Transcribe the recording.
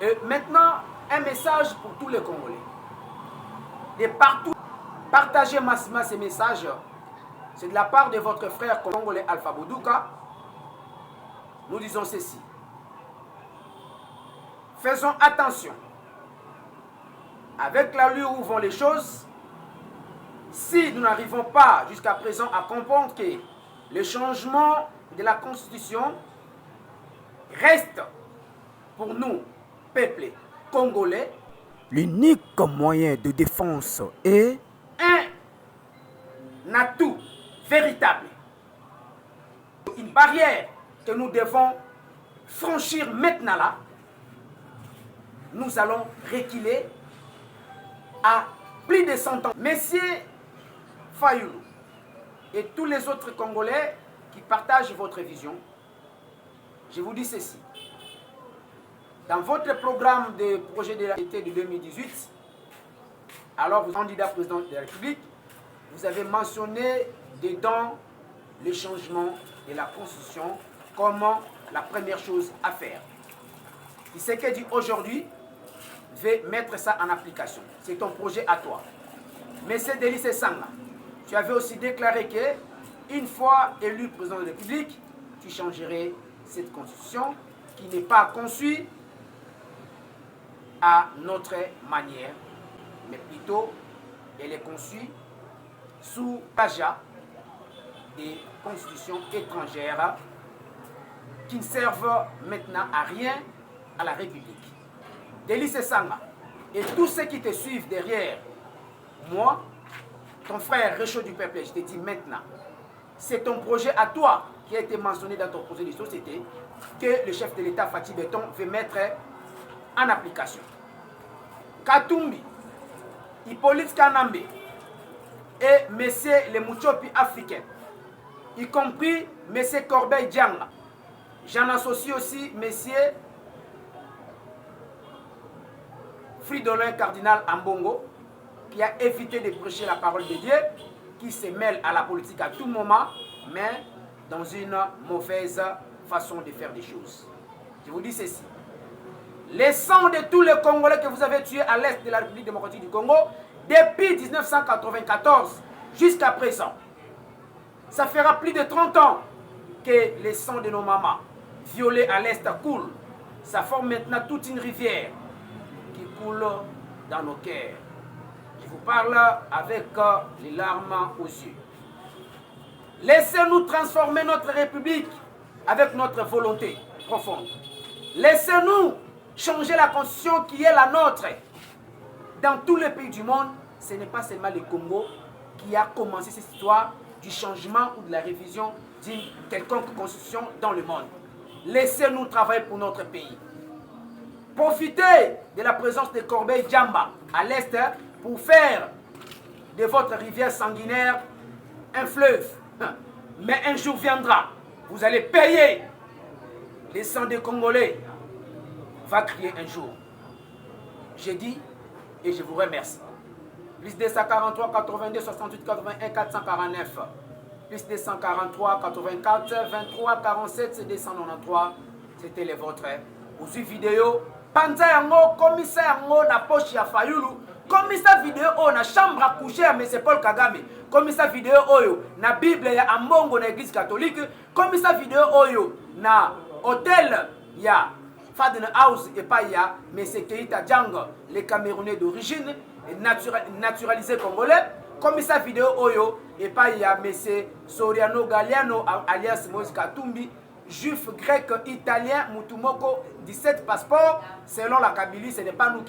Et maintenant, un message pour tous les Congolais. De partout, partagez massivement ces messages. C'est de la part de votre frère congolais Alpha Boudouka. Nous disons ceci. Faisons attention. Avec l'allure où vont les choses, si nous n'arrivons pas jusqu'à présent à comprendre que le changement de la Constitution reste pour nous, peuple congolais, l'unique moyen de défense est un atout véritable, une barrière que nous devons franchir maintenant là. Nous allons reculer à plus de 100 ans. Messieurs Fayoulou et tous les autres Congolais qui partagent votre vision, je vous dis ceci. Dans votre programme de projet de l'été de 2018, alors vous, candidat président de la République, vous avez mentionné dedans le changement de la Constitution comme la première chose à faire. Et ce que dit aujourd'hui, vais mettre ça en application. C'est ton projet à toi. Monsieur Délice Sanga, tu avais aussi déclaré que, une fois élu président de la République, tu changerais cette constitution qui n'est pas conçue à notre manière, mais plutôt elle est conçue sous l'agent des constitutions étrangères qui ne servent maintenant à rien à la République. Délice Sanga et tous ceux qui te suivent derrière moi, ton frère Réchaud du Peuple, je te dis maintenant, c'est ton projet à toi qui a été mentionné dans ton projet de société que le chef de l'État Fatou Beton veut mettre en application. Katumbi, Hippolyte Kanambe et messieurs les Mouchopi africains, y compris messieurs Corbeil Dianga, j'en associe aussi messieurs Fridolin Cardinal Ambongo, qui a évité de prêcher la parole de Dieu, qui se mêle à la politique à tout moment, mais dans une mauvaise façon de faire des choses. Je vous dis ceci. Les sangs de tous les Congolais que vous avez tués à l'est de la République démocratique du Congo, depuis 1994 jusqu'à présent, ça fera plus de 30 ans que les sangs de nos mamans violés à l'est coulent. Ça forme maintenant toute une rivière qui coule dans nos cœurs. Je vous parle avec les larmes aux yeux. Laissez-nous transformer notre République avec notre volonté profonde. Laissez-nous changer la constitution qui est la nôtre. Dans tous les pays du monde, ce n'est pas seulement le Congo qui a commencé cette histoire du changement ou de la révision d'une quelconque constitution dans le monde. Laissez-nous travailler pour notre pays. Profitez de la présence de Corbeil Djamba à l'est pour faire de votre rivière sanguinaire un fleuve. Mais un jour viendra, vous allez payer. Les sangs des Congolais va crier un jour. J'ai dit et je vous remercie. Plus 243 82 68 81 449. Plus 243 84 23 47 293. C'était les vôtres. Aussi vidéo. Panza yango, commissaire yango na poche ya Fayoulou. Commissaire vidéo oh na chambre à coucher à M. Paul Kagame. Commissaire vidéo oyo na Bible ya Ambongo na Église catholique. Commissaire vidéo oyo na hôtel ya Faden House et pas ya M. Keita Djang, les Camerounais d'origine, naturalisé congolais. Commissaire vidéo oyo et pas ya M. Soriano Galiano alias Moïse Katumbi, juif grec italien Mutumoko, 17 passeports selon la Kabylie, ce n'est pas nous qui